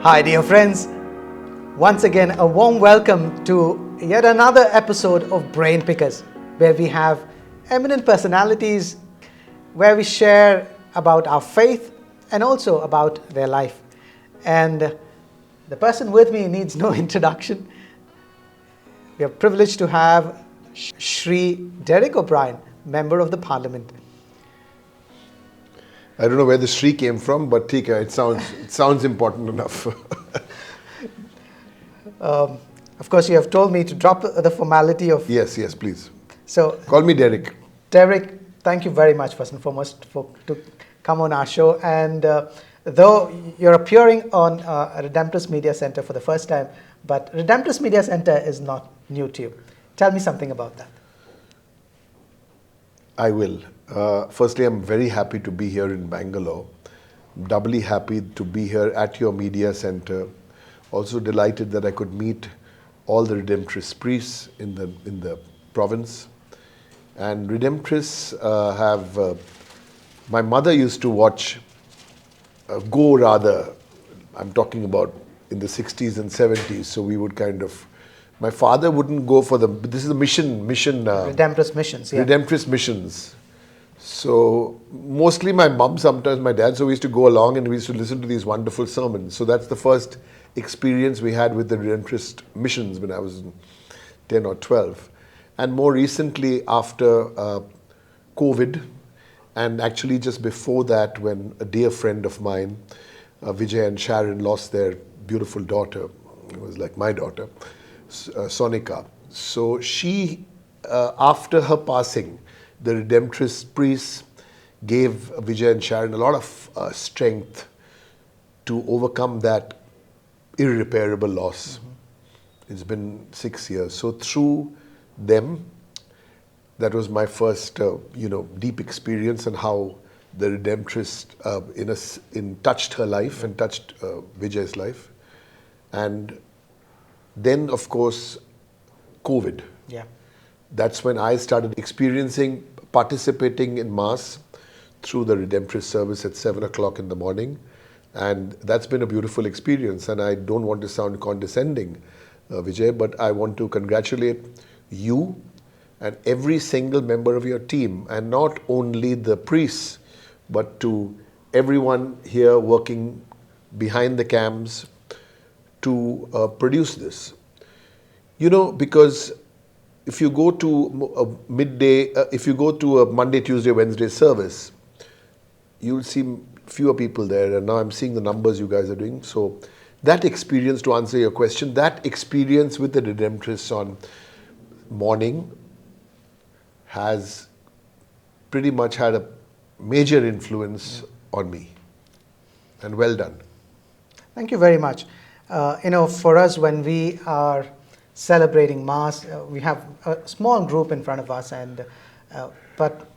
Hi dear friends, once again a warm welcome to yet another episode of Brain Pickers, where we have eminent personalities, where we share about our faith and also about their life. And the person with me needs no introduction. We are privileged to have Shri Derek O'Brien, Member of the Parliament. I don't know where the Shri came from, but Tika, it sounds important enough. Of course, you have told me to drop the formality of... Yes, please. So, call me Derek. Derek, thank you very much, first and foremost, to come on our show. And though you're appearing on Redemptorist Media Center for the first time, but Redemptorist Media Center is not new to you. Tell me something about that. I will. Firstly, I'm very happy to be here in Bangalore. Doubly happy to be here at your media center. Also delighted that I could meet all the Redemptorist priests in the province. And Redemptorists have... my mother used to watch I'm talking about in the 60s and 70s, so we would kind of... My father wouldn't go for this is a mission... Redemptorist missions, yeah. Redemptorist missions. So mostly my mum, sometimes my dad, so we used to go along and we used to listen to these wonderful sermons. So that's the first experience we had with the Redemptorist missions when I was 10 or 12. And more recently after COVID, and actually just before that, when a dear friend of mine, Vijay and Sharon, lost their beautiful daughter, it was like my daughter, Sonika. So she, after her passing, the Redemptorist priests gave Vijay and Sharon a lot of strength to overcome that irreparable loss. Mm-hmm. It's been 6 years. So through them, that was my first, deep experience on how the Redemptorist touched her life and touched Vijay's life. And then, of course, COVID. Yeah. That's when I started participating in Mass through the Redemptorist service at 7 o'clock in the morning. And that's been a beautiful experience. And I don't want to sound condescending, Vijay, but I want to congratulate you and every single member of your team, and not only the priests, but to everyone here working behind the cams to produce this. Because if you go to a midday, if you go to a Monday, Tuesday, Wednesday service, you'll see fewer people there. And now I'm seeing the numbers you guys are doing. So that experience, to answer your question, that experience with the Redemptorists on morning has pretty much had a major influence on me. And well done. Thank you very much. For us, when we are celebrating Mass, we have a small group in front of us, but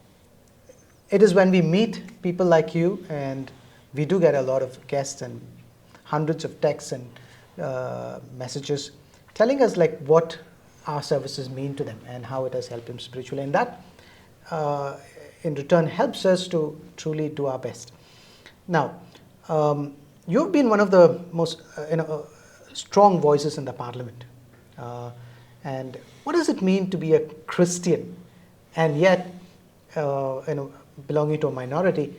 it is when we meet people like you, and we do get a lot of guests and hundreds of texts and messages telling us like what our services mean to them and how it has helped them spiritually, and that in return helps us to truly do our best. Now, you've been one of the most strong voices in the Parliament. And what does it mean to be a Christian and yet belonging to a minority,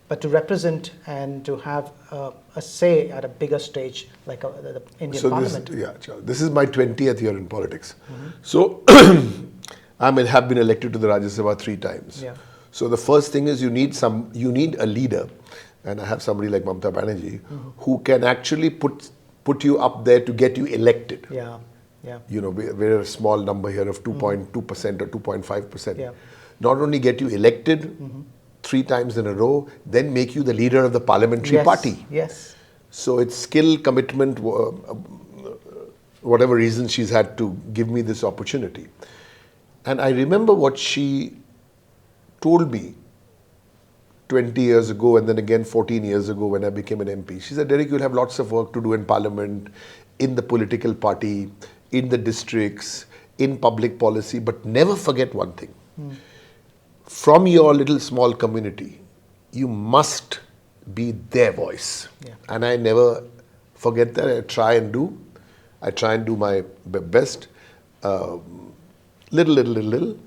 but to represent and to have a say at a bigger stage like the Indian Parliament? This is my 20th year in politics. Mm-hmm. So I have been elected to the Rajya Sabha 3 times. Yeah. So the first thing is you need a leader, and I have somebody like Mamata Banerjee, mm-hmm, who can actually put you up there to get you elected. Yeah. We're a small number here of 2.2% or 2.5%. Yeah. Not only get you elected, mm-hmm, 3 times in a row, then make you the leader of the parliamentary party. Yes. So it's skill, commitment, whatever reason she's had to give me this opportunity. And I remember what she told me 20 years ago, and then again 14 years ago when I became an MP. She said, Derek, you'll have lots of work to do in Parliament, in the political party, in the districts, in public policy, but never forget one thing. From your little small community, you must be their voice. Yeah. And I never forget that. I try and do my best, little.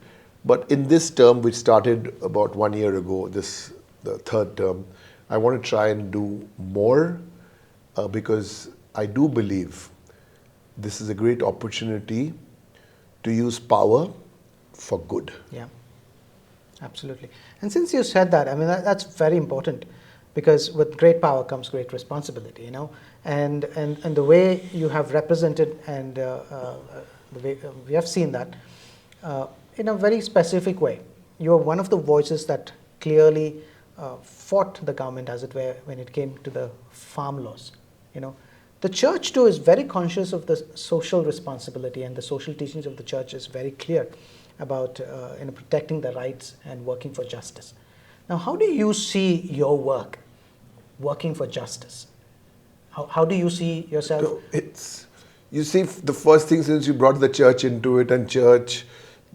But in this term, which started about 1 year ago, the third term, I want to try and do more because I do believe this is a great opportunity to use power for good. Yeah, absolutely. And since you said that, I mean, that's very important, because with great power comes great responsibility, and the way you have represented and the way we have seen that in a very specific way. You are one of the voices that clearly fought the government, as it were, when it came to the farm laws. The church too is very conscious of the social responsibility, and the social teachings of the church is very clear about protecting the rights and working for justice. Now, how do you see your work working for justice? How do you see yourself? So you see, the first thing, since you brought the church into it, and church,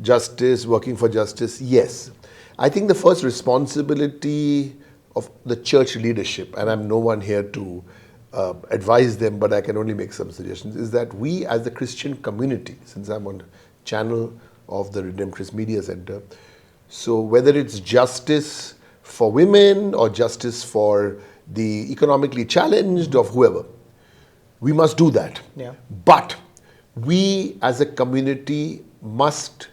justice, working for justice, yes. I think the first responsibility of the church leadership, and I'm no one here to advise them, but I can only make some suggestions, is that we as the Christian community, since I'm on the channel of the Redemptorist Media Center, so whether it's justice for women or justice for the economically challenged or whoever, we must do that. Yeah. But we as a community must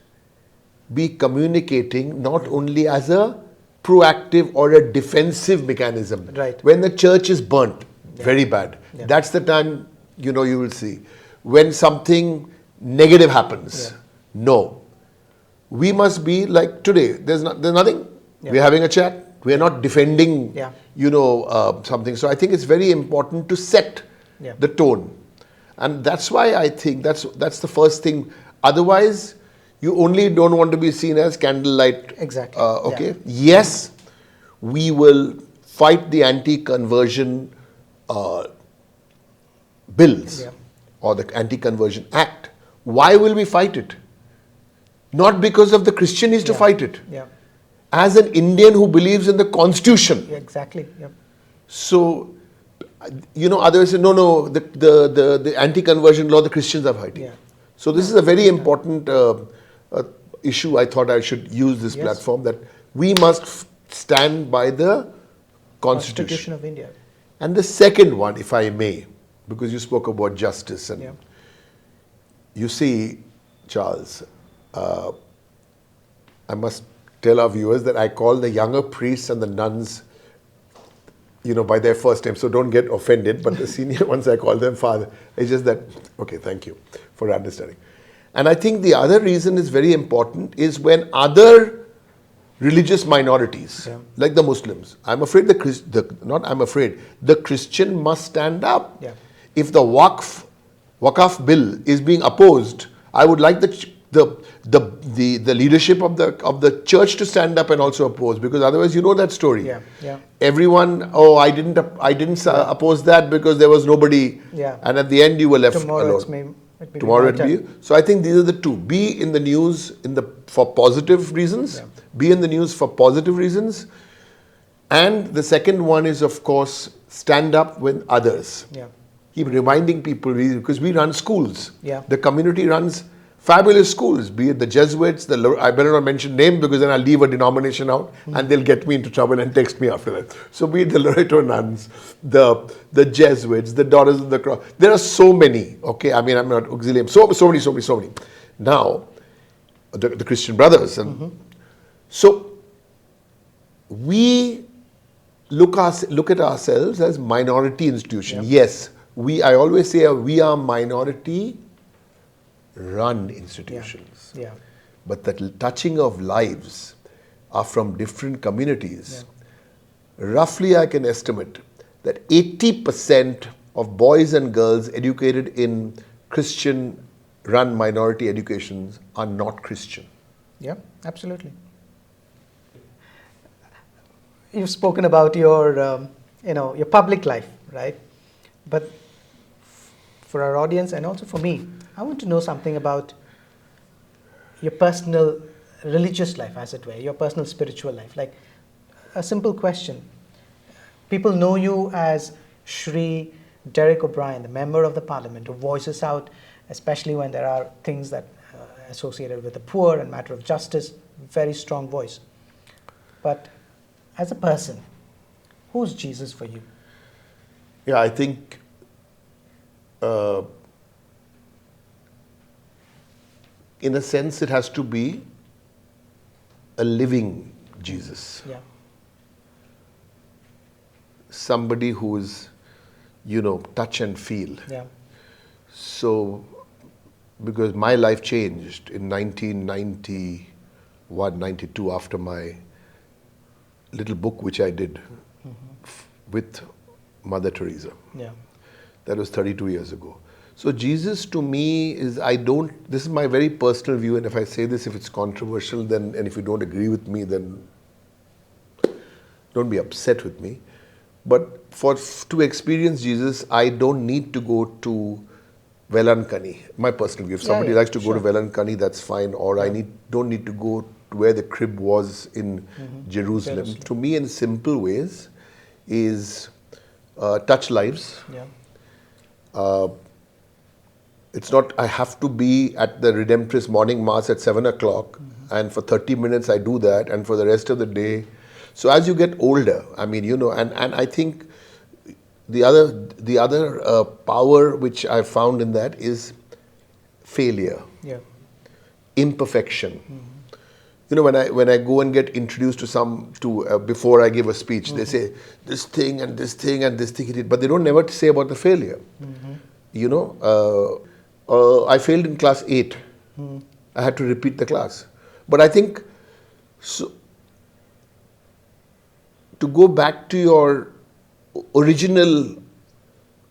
be communicating not only as a proactive or a defensive mechanism. Right. When the church is burnt, very bad. Yeah. That's the time, you will see. When something negative happens, no. We must be like today. There's nothing. Yeah. We're having a chat. We're not defending, something. So I think it's very important to set the tone. And that's why I think that's the first thing. Otherwise, you only don't want to be seen as candlelight. Exactly. Okay. Yeah. Yes, we will fight the anti-conversion bills or the Anti-Conversion Act. Why will we fight it? Not because of the Christian needs to fight it. Yeah. As an Indian who believes in the Constitution. Yeah, exactly. Yep. So, others say, no, the anti-conversion law, the Christians are fighting. Yeah. So this is a very important issue. I thought I should use this platform, that we must stand by the Constitution of India. And the second one, if I may, because you spoke about justice, and you see, Charles, I must tell our viewers that I call the younger priests and the nuns, by their first name. So don't get offended, but the senior ones, I call them father. It's just that, okay, thank you for understanding. And I think the other reason is very important is when other religious minorities, like the Muslims, the Christian must stand up. Yeah. If the Waqf bill is being opposed, I would like the leadership of the church to stand up and also oppose, because otherwise that story. Everyone, I didn't oppose that because there was nobody, and at the end you were left alone. Tomorrow it will be. So I think these are the two: be in the news for positive reasons, be in the news for positive reasons, and the second one is, of course, stand up with others. Keep reminding people, because we run schools. The community runs fabulous schools, be it the Jesuits, I better not mention name because then I'll leave a denomination out and they'll get me into trouble and text me after that. So be it the Loreto nuns, the Jesuits, the Daughters of the Cross. There are so many, okay? I mean, I'm not auxilium. So many. Now, the Christian brothers. And so, we look at ourselves as minority institution. Yes, I always say we are minority run institutions. But the touching of lives are from different communities. Roughly, I can estimate that 80% of boys and girls educated in Christian run minority educations are not Christian. Yeah, absolutely. You've spoken about your public life, right? But for our audience and also for me, I want to know something about your personal religious life, as it were, your personal spiritual life. Like a simple question. People know you as Shri Derek O'Brien, the member of the parliament, who voices out, especially when there are things that associated with the poor and matter of justice, very strong voice. But as a person, who's Jesus for you? Yeah, I think in a sense it has to be a living Jesus. Yeah. Somebody who's, touch and feel. Yeah. So, because my life changed in 1991, 92 after my little book which I did with Mother Teresa. Yeah. That was 32 years ago. So Jesus to me is, this is my very personal view, and if I say this, if it's controversial, then, and if you don't agree with me, then don't be upset with me. But to experience Jesus, I don't need to go to Velankani, my personal view. If somebody likes to go to Velankani, that's fine. Or I don't need to go to where the crib was in Jerusalem. To me, in simple ways, is touch lives. Yeah. It's not, I have to be at the Redemptorist morning mass at 7 o'clock, and for 30 minutes I do that, and for the rest of the day. So as you get older, and I think the other power which I found in that is failure, imperfection. When I go and get introduced to before I give a speech, they say this thing and this thing and this thing he did, but they don't never say about the failure. I failed in class 8. I had to repeat the class. But I think, so, to go back to your original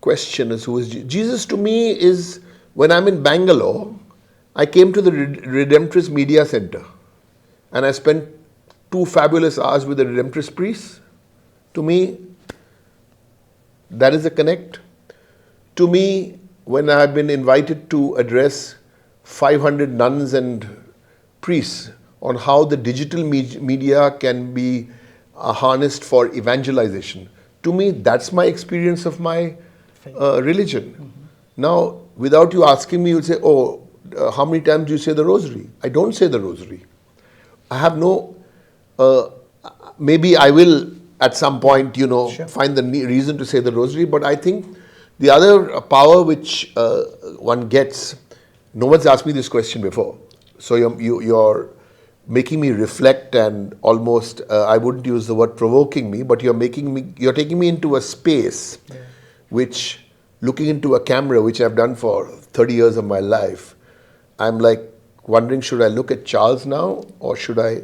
question as who is Jesus to me is, when I'm in Bangalore, I came to the Redemptorist Media Center and I spent 2 fabulous hours with the Redemptorist priests. To me, that is a connect. To me, when I have been invited to address 500 nuns and priests on how the digital media can be harnessed for evangelization, to me, that's my experience of my religion. Now, without you asking me, you'll say, how many times do you say the rosary? I don't say the rosary. I have no, maybe I will at some point, find the reason to say the rosary, but I think the other power which one gets, no one's asked me this question before, so you're making me reflect, and almost, I wouldn't use the word provoking me, but you're taking me into a space which, looking into a camera, which I've done for 30 years of my life, I'm like wondering, should I look at Charles now, or should I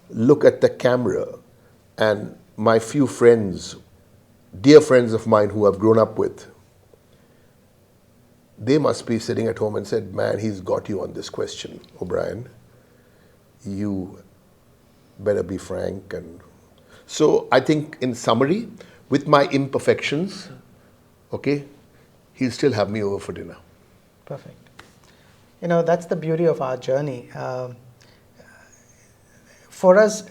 look at the camera? And my few friends, dear friends of mine who I've grown up with, they must be sitting at home and said, man, he's got you on this question, O'Brien. You better be frank. And so I think, in summary, with my imperfections, he'll still have me over for dinner. Perfect. That's the beauty of our journey. For us,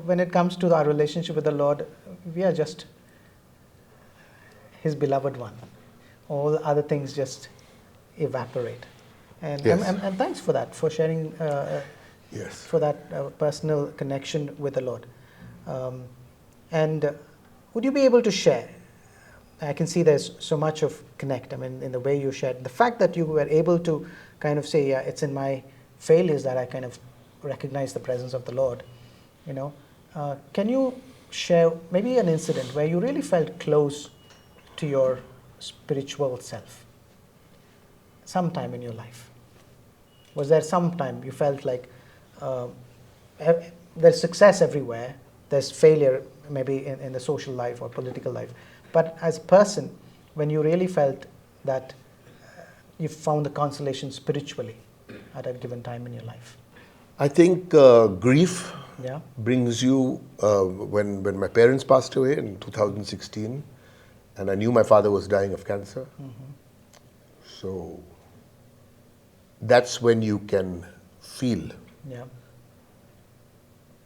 when it comes to our relationship with the Lord, we are just His beloved one. All the other things just evaporate. And thanks for that, for sharing, for that personal connection with the Lord. And would you be able to share? I can see there's so much of connect, in the way you shared. The fact that you were able to kind of say, it's in my failures that I kind of recognize the presence of the Lord. Can you share maybe an incident where you really felt close to your spiritual self? Sometime in your life. Was there some time you felt like there's success everywhere, there's failure maybe in the social life or political life, but as a person, when you really felt that you found the consolation spiritually at a given time in your life? I think grief brings you, when my parents passed away in 2016, and I knew my father was dying of cancer, so that's when you can feel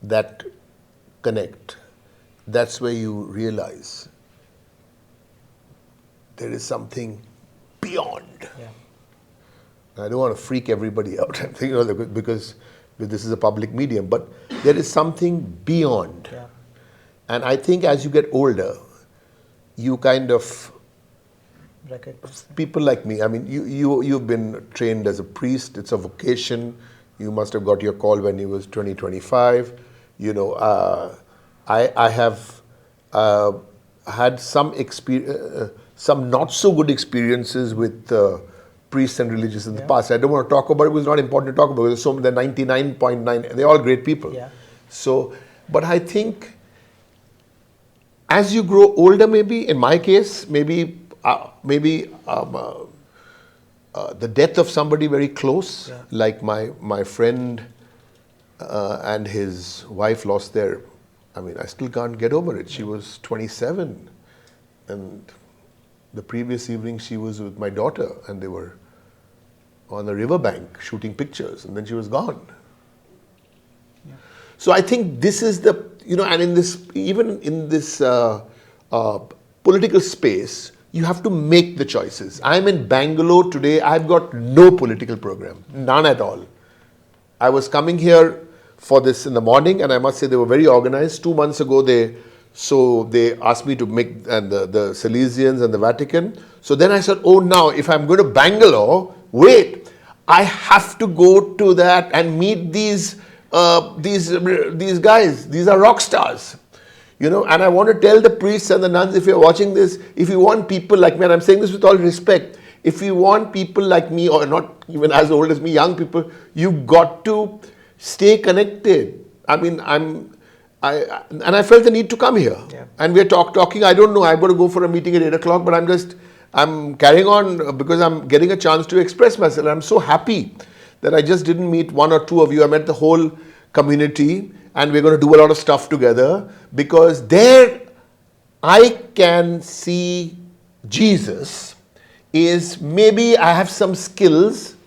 that connect. That's where you realize there is something beyond. Yeah. I don't want to freak everybody out. I'm thinking, because this is a public medium, but there is something beyond. Yeah. And I think as you get older, you kind of Recognize. people like me. I mean, you've been trained as a priest. It's a vocation. You must have got your call when you was 20, 25. You know, I have had some not so good experiences with priests and religious in the past. I don't want to talk about it. It was not important to talk about it. So they're 99.9. They're all great people. Yeah. So, but I think as you grow older, maybe in my case, maybe the death of somebody very close, like my friend and his wife lost their. I mean, I still can't get over it. She was 27, and the previous evening she was with my daughter, and they were on the riverbank shooting pictures, and then she was gone. Yeah. So I think this is the, and in this, even in this political space, you have to make the choices. I'm in Bangalore today. I've got no political program, none at all. I was coming here for this in the morning, and I must say they were very organized. 2 months ago, they asked me to make the Salesians and the Vatican. So then I said, oh, now if I'm going to Bangalore, wait, I have to go to that and meet these guys. These are rock stars. And I want to tell the priests and the nuns, if you're watching this, if you want people like me, and I'm saying this with all respect, if you want people like me, or not even as old as me, young people, you've got to stay connected. I mean, I felt the need to come here. Yeah. And we're talking, I don't know, I've got to go for a meeting at 8 o'clock, but I'm carrying on because I'm getting a chance to express myself. I'm so happy that I just didn't meet one or two of you. I met the whole community, and we're going to do a lot of stuff together, because there I can see Jesus is, maybe I have some skills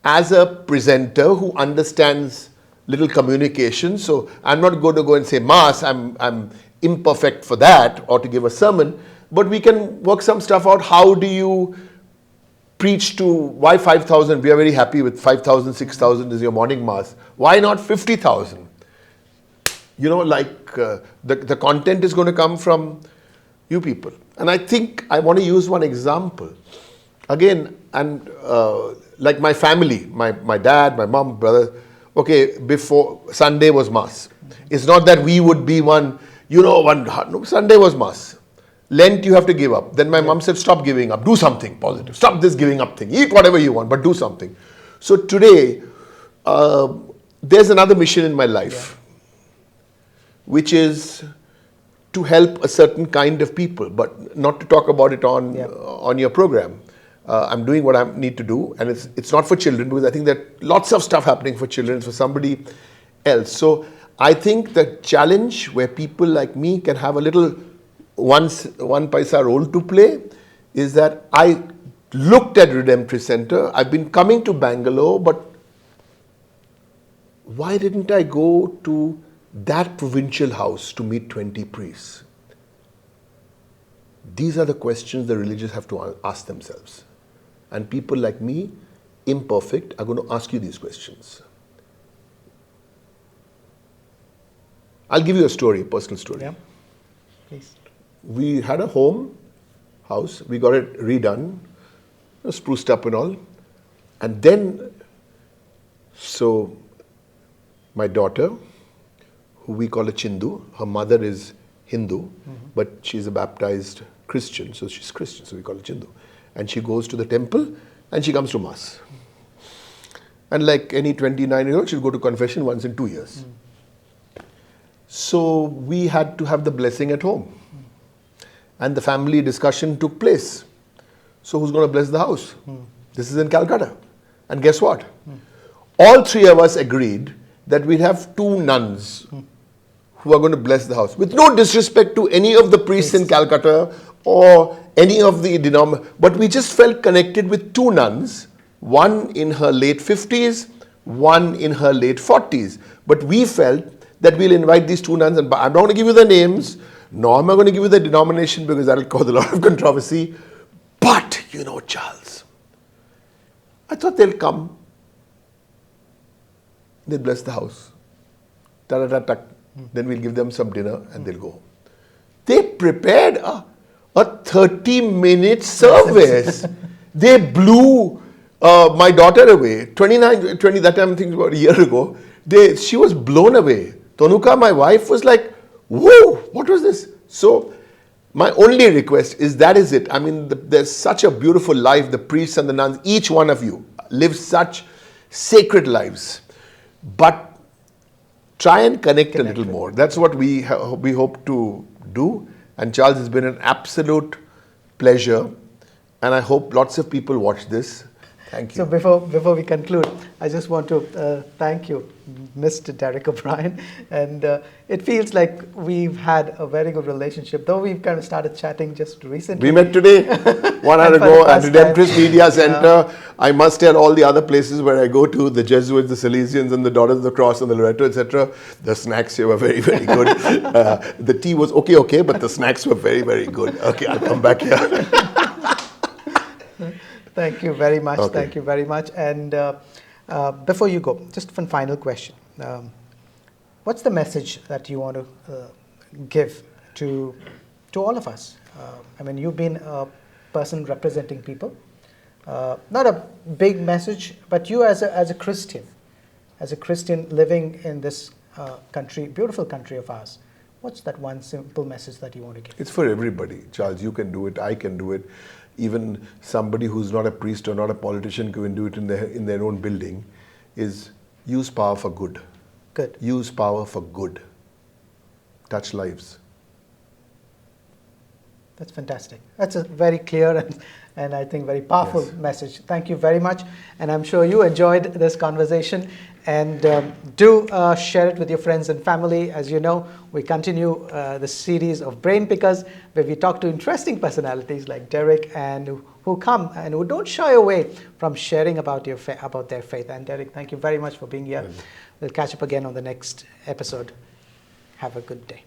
as a presenter who understands little communication. So I'm not going to go and say mass, I'm imperfect for that, or to give a sermon, but we can work some stuff out. How do you preach to, why 5,000? We are very happy with 5,000, 6,000 is your morning mass. Why not 50,000? The content is going to come from you people. And I think I want to use one example. Again, and like my family, my dad, my mom, brother, okay, before Sunday was mass. It's not that we would be no, Sunday was mass. Lent you have to give up. Then my mom said, stop giving up, do something positive. Stop this giving up thing. Eat whatever you want, but do something. So today, there's another mission in my life, which is to help a certain kind of people, but not to talk about it on your program. I'm doing what I need to do, and it's not for children, because I think that lots of stuff happening for children, for somebody else. So I think the challenge where people like me can have a little one paisa role to play is that I looked at Redemptorist Center. I've been coming to Bangalore, but why didn't I go to that provincial house to meet 20 priests? These are the questions the religious have to ask themselves. And people like me, imperfect, are going to ask you these questions. I'll give you a story, a personal story. Yeah, please. We had a house, we got it redone, spruced up and all. And then, so my daughter, who we call a Chindu, her mother is Hindu, but she's a baptized Christian, so she's Christian, so we call her Chindu. And she goes to the temple and she comes to mass. And like any 29-year-old, she'll go to confession once in 2 years. So we had to have the blessing at home. And the family discussion took place. So who's going to bless the house? This is in Calcutta. And guess what? All three of us agreed that we'd have 2 nuns who are going to bless the house. With no disrespect to any of the priests in Calcutta or any of the denominations, but we just felt connected with 2 nuns, one in her late 50s, one in her late 40s. But we felt that we'll invite these 2 nuns, and I'm not going to give you the names, nor am I going to give you the denomination, because that will cause a lot of controversy. But, Charles, I thought they'll come. They'll bless the house. Ta-da-ta-ta. Then we'll give them some dinner and they'll go home. They prepared a 30-minute service. They blew my daughter away. 20, that time I think about a year ago. She was blown away. Tonuka, my wife, was like, whoa, what was this? So my only request is that is it. I mean, there's such a beautiful life. The priests and the nuns, each one of you live such sacred lives. But try and connect a little more. That's what we hope to do. And Charles, it's been an absolute pleasure. And I hope lots of people watch this. Thank you. So before we conclude, I just want to thank you, Mr. Derek O'Brien. And it feels like we've had a very good relationship, though we've kind of started chatting just recently. We met today, 1 hour ago at Redemptorist Media Center. I must tell all the other places where I go to, the Jesuits, the Salesians, and the Daughters of the Cross, and the Loretto, etc. The snacks here were very, very good. The tea was okay, but the snacks were very, very good. Okay, I'll come back here. Thank you very much. Okay. Thank you very much. And before you go, just one final question. What's the message that you want to give to all of us? I mean, you've been a person representing people. Not a big message, but you as a Christian living in this country, beautiful country of ours, what's that one simple message that you want to give? It's for everybody. Charles, you can do it. I can do it. Even somebody who's not a priest or not a politician can do it in their own building, is use power for good. Good. Use power for good. Touch lives. That's fantastic. That's a very clear and I think very powerful message. Thank you very much. And I'm sure you enjoyed this conversation. And do share it with your friends and family. As you know, we continue the series of Brain Pickers, where we talk to interesting personalities like Derek, and who come and who don't shy away from sharing about their faith. And Derek, thank you very much for being here. We'll catch up again on the next episode. Have a good day.